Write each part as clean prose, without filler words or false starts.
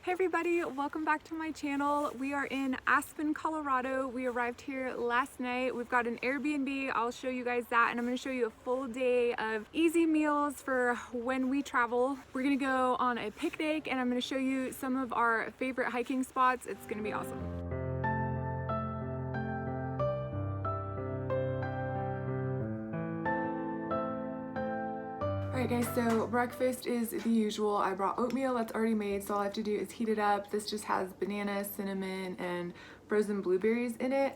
Hey everybody, welcome back to my channel. We are in Aspen, Colorado. We arrived here last night. We've got an Airbnb. I'll show you guys that, and I'm going to show you a full day of easy meals for when we travel. We're going to go on a picnic, and I'm going to show you some of our favorite hiking spots. It's going to be awesome. Alright guys, so breakfast is the usual. I brought oatmeal that's already made, so all I have to do is heat it up. This just has banana, cinnamon, and frozen blueberries in it.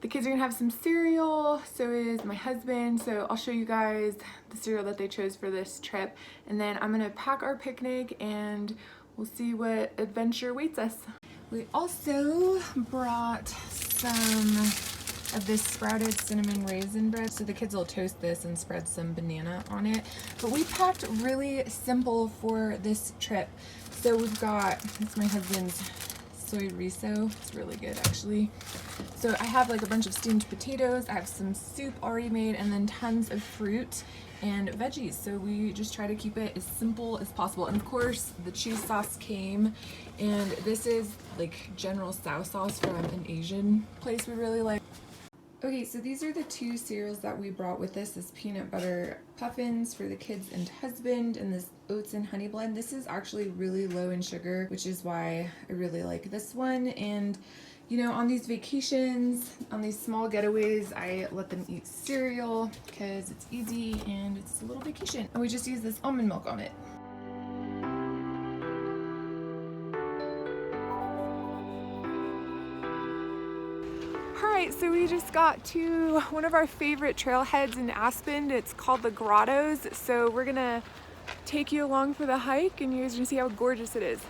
The kids are gonna have some cereal, so is my husband, so I'll show you guys the cereal that they chose for this trip. And then I'm gonna pack our picnic and we'll see what adventure waits us. We also brought some of this sprouted cinnamon raisin bread, so the kids will toast this and spread some banana on it. But we packed really simple for this trip. So we've got, it's my husband's soy riso. It's really good actually. So I have like a bunch of steamed potatoes, I have some soup already made, and then tons of fruit and veggies. So we just try to keep it as simple as possible. And of course the cheese sauce came, and this is like General Tso sauce from an Asian place we really like. Okay, so these are the two cereals that we brought with us. This peanut butter puffins for the kids and husband, and this oats and honey blend. This is actually really low in sugar, which is why I really like this one. And you know, on these vacations, on these small getaways, I let them eat cereal because it's easy and it's a little vacation. And we just use this almond milk on it. Alright, so we just got to one of our favorite trailheads in Aspen. It's called the Grottos. So we're gonna take you along for the hike and you're gonna see how gorgeous it is.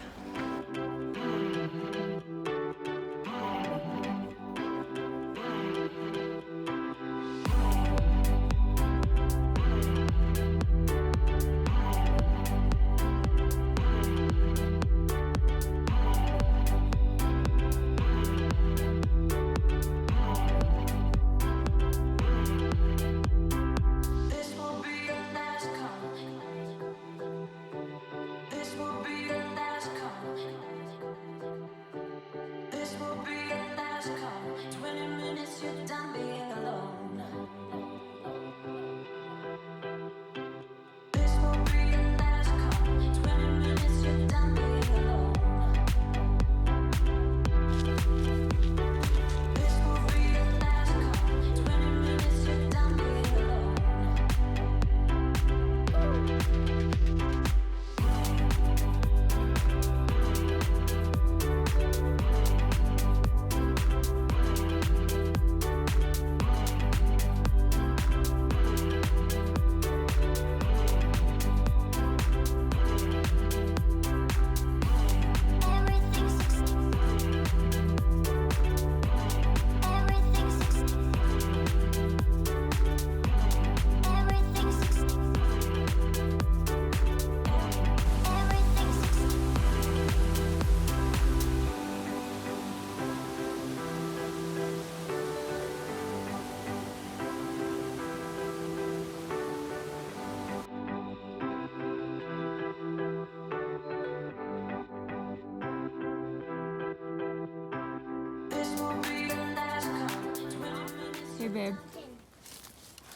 Hey babe.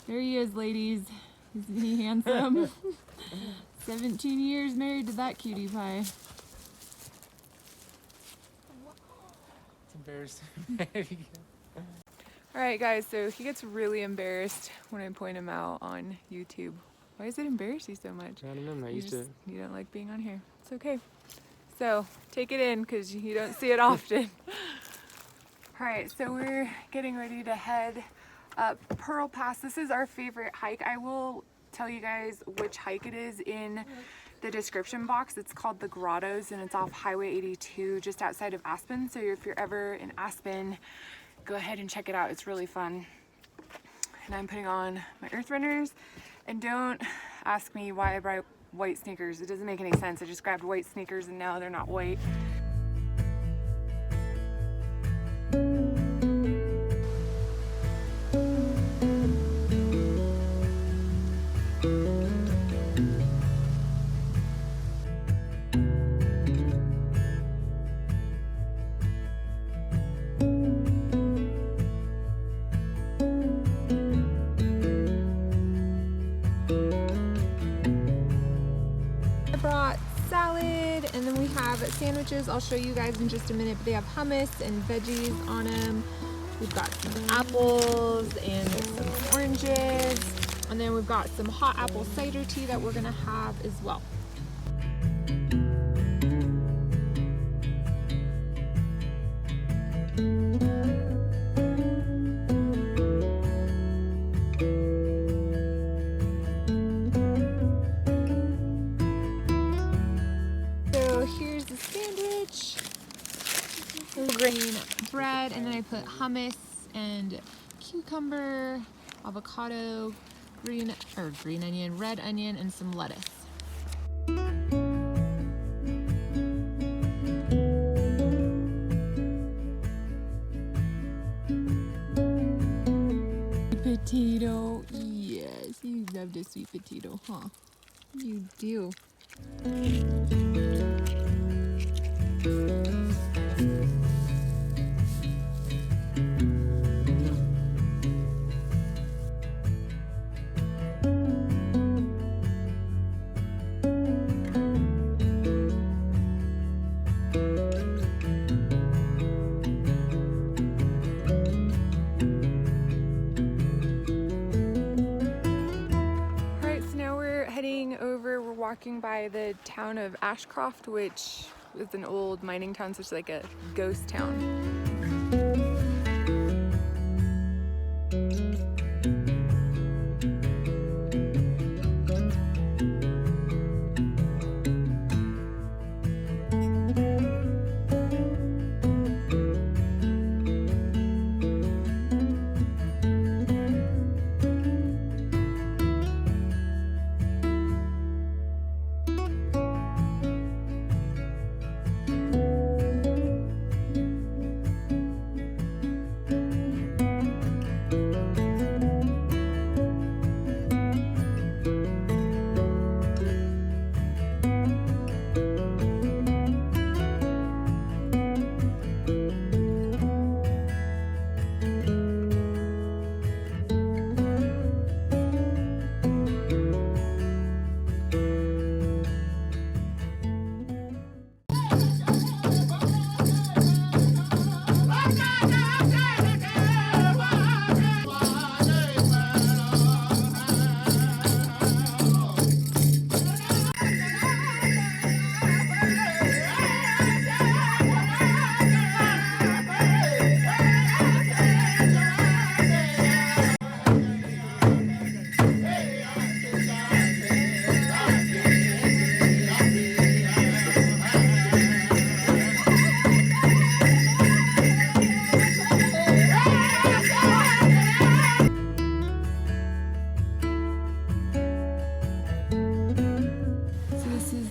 There he is, ladies. Isn't he handsome? 17 years married to that cutie pie. It's embarrassing. Alright guys, so he gets really embarrassed when I point him out on YouTube. Why does it embarrass you so much? I don't know, I'm not used to it. You don't like being on here. It's okay. So take it in because you don't see it often. Alright, so we're getting ready to head up Pearl Pass. This is our favorite hike. I will tell you guys which hike it is in the description box. It's called the Grottos and it's off Highway 82 just outside of Aspen. So if you're ever in Aspen, go ahead and check it out. It's really fun. And I'm putting on my earth runners, and don't ask me why I brought white sneakers. It doesn't make any sense. I just grabbed white sneakers and now they're not white. sandwiches I'll show you guys in just a minute, but they have hummus and veggies on them. We've got some apples and some oranges, and then we've got some hot apple cider tea that we're gonna have as well. Green bread, and then I put hummus and cucumber, avocado, green onion, red onion, and some lettuce. Potato, yes, you love the sweet potato, huh? You do. We're walking by the town of Ashcroft, which is an old mining town, so it's like a ghost town.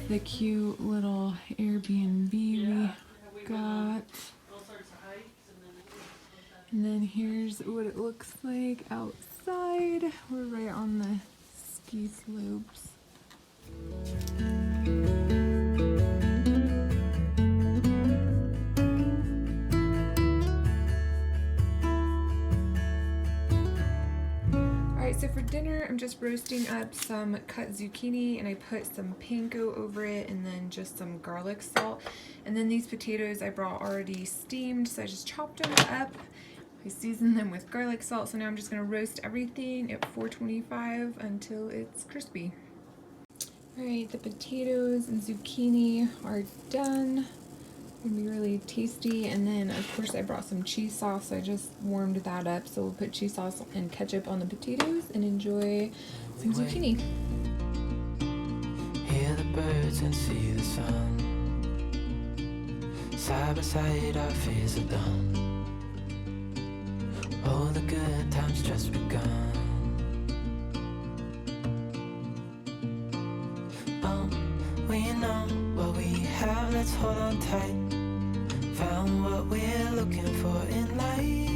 The cute little Airbnb we got. And then here's what it looks like outside. We're right on the ski slopes. So for dinner, I'm just roasting up some cut zucchini, and I put some panko over it, and then just some garlic salt. And then these potatoes I brought already steamed, so I just chopped them up. I seasoned them with garlic salt, so now I'm just gonna roast everything at 425 until it's crispy. All right, the potatoes and zucchini are done. Gonna be really tasty. And then of course I brought some cheese sauce, so I just warmed that up, so we'll put cheese sauce and ketchup on the potatoes and enjoy some zucchini. Hear the birds and see the sun. Side by side our fears are done. Oh, the good times just begun. Oh, we know what we have, let's hold on tight. Found what we're looking for in life.